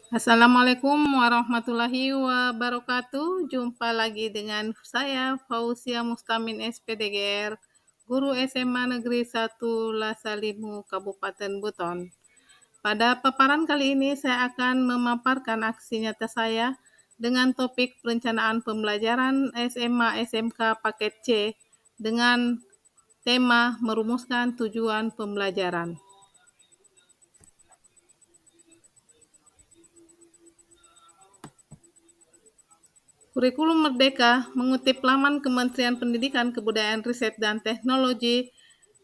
Assalamualaikum warahmatullahi wabarakatuh. Jumpa lagi dengan saya Fauzia Mustamin SPDGR, Guru SMA Negeri 1 Lasalimu, Kabupaten Buton. Pada paparan kali ini saya akan memaparkan aksi nyata saya dengan topik perencanaan pembelajaran SMA SMK paket C dengan tema merumuskan tujuan pembelajaran. Kurikulum Merdeka mengutip laman Kementerian Pendidikan, Kebudayaan, Riset, dan Teknologi.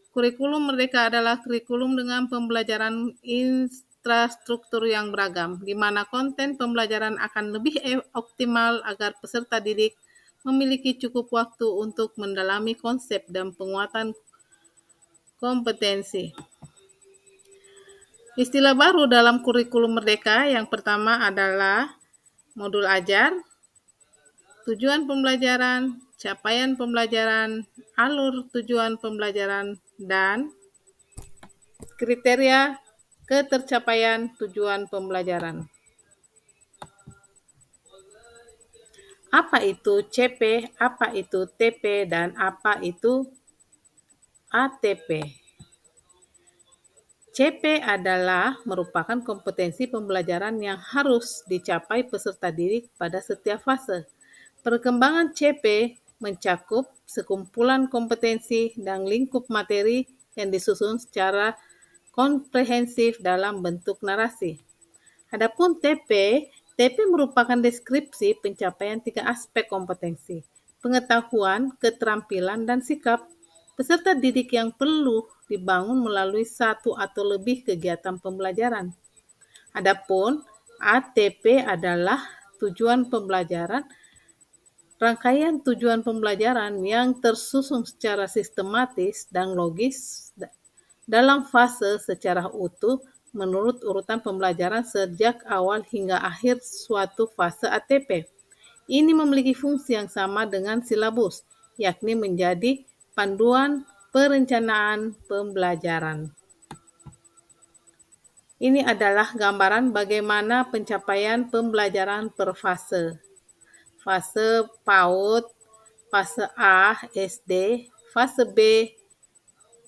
Kurikulum Merdeka adalah kurikulum dengan pembelajaran infrastruktur yang beragam, di mana konten pembelajaran akan lebih optimal agar peserta didik memiliki cukup waktu untuk mendalami konsep dan penguatan kompetensi. Istilah baru dalam kurikulum Merdeka yang pertama adalah modul ajar, tujuan pembelajaran, capaian pembelajaran, alur tujuan pembelajaran, dan kriteria ketercapaian tujuan pembelajaran. Apa itu CP, apa itu TP, dan apa itu ATP? CP adalah merupakan kompetensi pembelajaran yang harus dicapai peserta didik pada setiap fase. Perkembangan CP mencakup sekumpulan kompetensi dan lingkup materi yang disusun secara komprehensif dalam bentuk narasi. Adapun TP merupakan deskripsi pencapaian 3 aspek kompetensi: pengetahuan, keterampilan, dan sikap peserta didik yang perlu dibangun melalui satu atau lebih kegiatan pembelajaran. Adapun ATP adalah tujuan pembelajaran, rangkaian tujuan pembelajaran yang tersusun secara sistematis dan logis dalam fase secara utuh menurut urutan pembelajaran sejak awal hingga akhir suatu fase ATP. Ini memiliki fungsi yang sama dengan silabus, yakni menjadi panduan perencanaan pembelajaran. Ini adalah gambaran bagaimana pencapaian pembelajaran per fase. Fase PAUD, fase A SD, fase B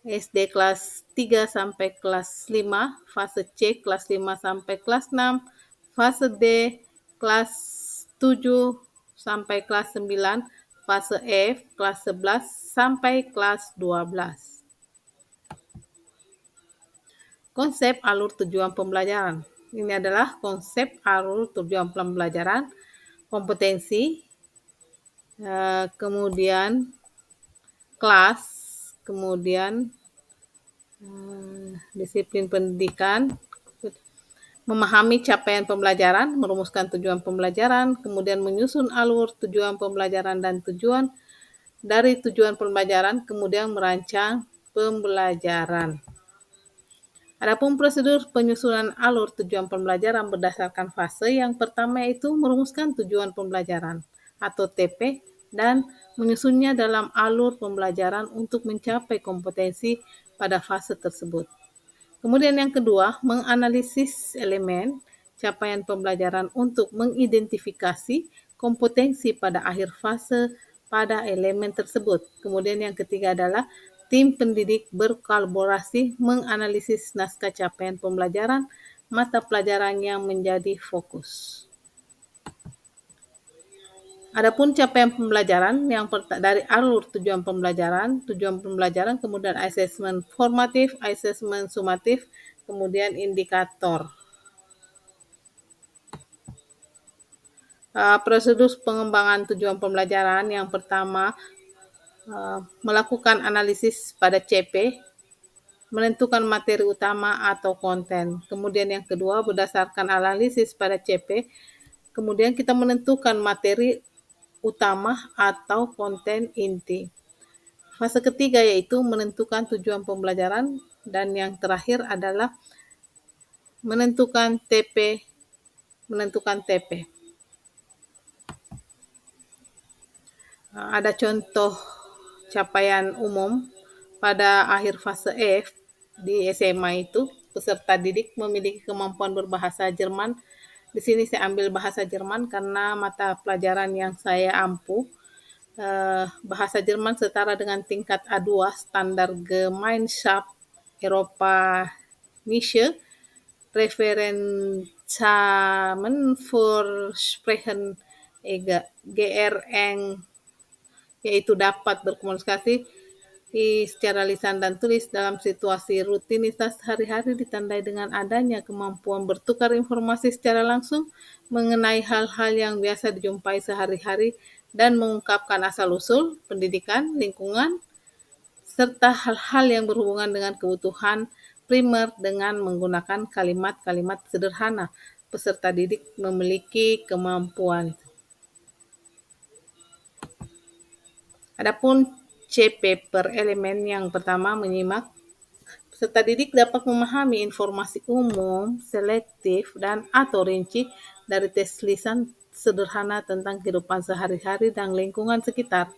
SD kelas 3 sampai kelas 5, fase C kelas 5 sampai kelas 6, fase D kelas 7 sampai kelas 9, fase F kelas 11 sampai kelas 12. Konsep alur tujuan pembelajaran. Ini adalah konsep alur tujuan pembelajaran, kompetensi, kemudian kelas, kemudian disiplin pendidikan, memahami capaian pembelajaran, merumuskan tujuan pembelajaran, kemudian menyusun alur tujuan pembelajaran dan tujuan dari tujuan pembelajaran, kemudian merancang pembelajaran. Adapun prosedur penyusunan alur tujuan pembelajaran berdasarkan fase, yang pertama yaitu merumuskan tujuan pembelajaran atau TP dan menyusunnya dalam alur pembelajaran untuk mencapai kompetensi pada fase tersebut. Kemudian yang kedua, menganalisis elemen capaian pembelajaran untuk mengidentifikasi kompetensi pada akhir fase pada elemen tersebut. Kemudian yang ketiga adalah tim pendidik berkolaborasi menganalisis naskah capaian pembelajaran mata pelajaran yang menjadi fokus. Adapun capaian pembelajaran yang dari alur tujuan pembelajaran, kemudian asesmen formatif, asesmen sumatif, kemudian indikator. Prosedur pengembangan tujuan pembelajaran yang pertama, melakukan analisis pada CP, menentukan materi utama atau konten. Kemudian yang kedua, berdasarkan analisis pada CP, kemudian kita menentukan materi utama atau konten inti. Fase ketiga yaitu menentukan tujuan pembelajaran, dan yang terakhir adalah menentukan TP. Ada contoh capaian umum pada akhir fase F di SMA itu, peserta didik memiliki kemampuan berbahasa Jerman Di sini saya ambil bahasa Jerman karena mata pelajaran yang saya ampu bahasa Jerman setara dengan tingkat A2 Standar Gemeinschaft Eropa Nische Referenzamen für Sprechen GRN, yaitu dapat berkomunikasi secara lisan dan tulis dalam situasi rutinitas hari-hari ditandai dengan adanya kemampuan bertukar informasi secara langsung mengenai hal-hal yang biasa dijumpai sehari-hari dan mengungkapkan asal-usul, pendidikan, lingkungan, serta hal-hal yang berhubungan dengan kebutuhan primer dengan menggunakan kalimat-kalimat sederhana. Peserta didik memiliki kemampuan. Adapun CP per elemen yang pertama menyimak. Peserta didik dapat memahami informasi umum, selektif, dan atau rinci dari tes lisan sederhana tentang kehidupan sehari-hari dan lingkungan sekitar.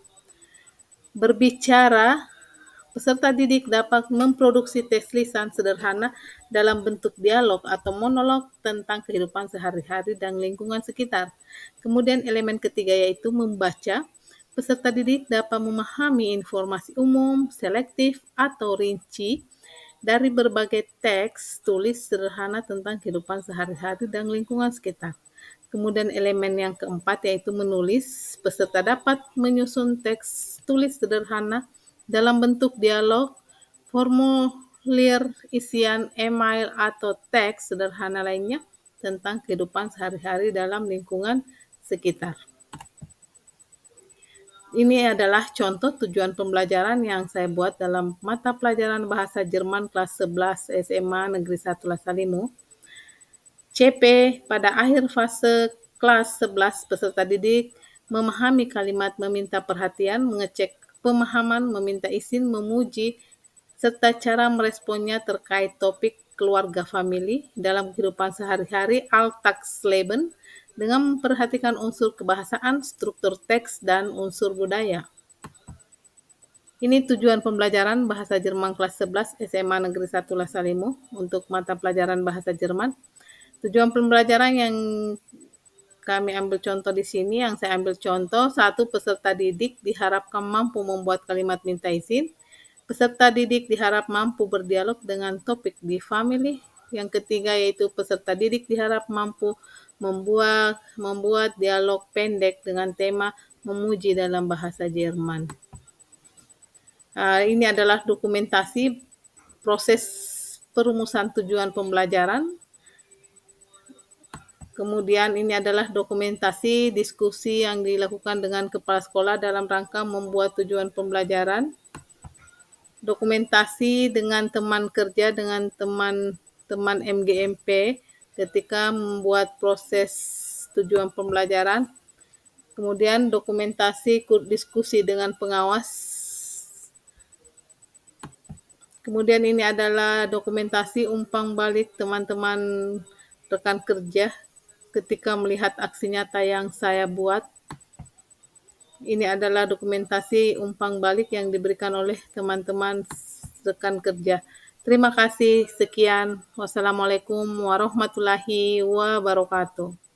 Berbicara, peserta didik dapat memproduksi tes lisan sederhana dalam bentuk dialog atau monolog tentang kehidupan sehari-hari dan lingkungan sekitar. Kemudian elemen ketiga yaitu membaca. Peserta didik dapat memahami informasi umum, selektif, atau rinci dari berbagai teks tulis sederhana tentang kehidupan sehari-hari dan lingkungan sekitar. Kemudian elemen yang keempat yaitu menulis. Peserta dapat menyusun teks tulis sederhana dalam bentuk dialog, formulir isian email atau teks sederhana lainnya tentang kehidupan sehari-hari dalam lingkungan sekitar. Ini adalah contoh tujuan pembelajaran yang saya buat dalam mata pelajaran bahasa Jerman kelas 11 SMA Negeri 1 Lasalimu. CP pada akhir fase kelas 11 peserta didik memahami kalimat meminta perhatian, mengecek pemahaman, meminta izin, memuji, serta cara meresponnya terkait topik keluarga famili dalam kehidupan sehari-hari Alltagsleben dengan memperhatikan unsur kebahasaan, struktur teks, dan unsur budaya. Ini tujuan pembelajaran bahasa Jerman kelas 11 SMA Negeri 1 Lasalimu untuk mata pelajaran bahasa Jerman. Tujuan pembelajaran yang kami ambil contoh di sini, yang saya ambil contoh, satu, peserta didik diharapkan mampu membuat kalimat minta izin. Peserta didik diharap mampu berdialog dengan topik di family. Yang ketiga yaitu peserta didik diharap mampu membuat dialog pendek dengan tema memuji dalam bahasa Jerman. Ini adalah dokumentasi proses perumusan tujuan pembelajaran. Kemudian ini adalah dokumentasi diskusi yang dilakukan dengan kepala sekolah dalam rangka membuat tujuan pembelajaran. Dokumentasi dengan teman kerja, dengan teman MGMP ketika membuat proses tujuan pembelajaran. Kemudian dokumentasi diskusi dengan pengawas. Kemudian ini adalah dokumentasi umpan balik teman-teman rekan kerja ketika melihat aksi nyata yang saya buat. Ini adalah dokumentasi umpan balik yang diberikan oleh teman-teman rekan kerja. Terima kasih, sekian. Wassalamualaikum warahmatullahi wabarakatuh.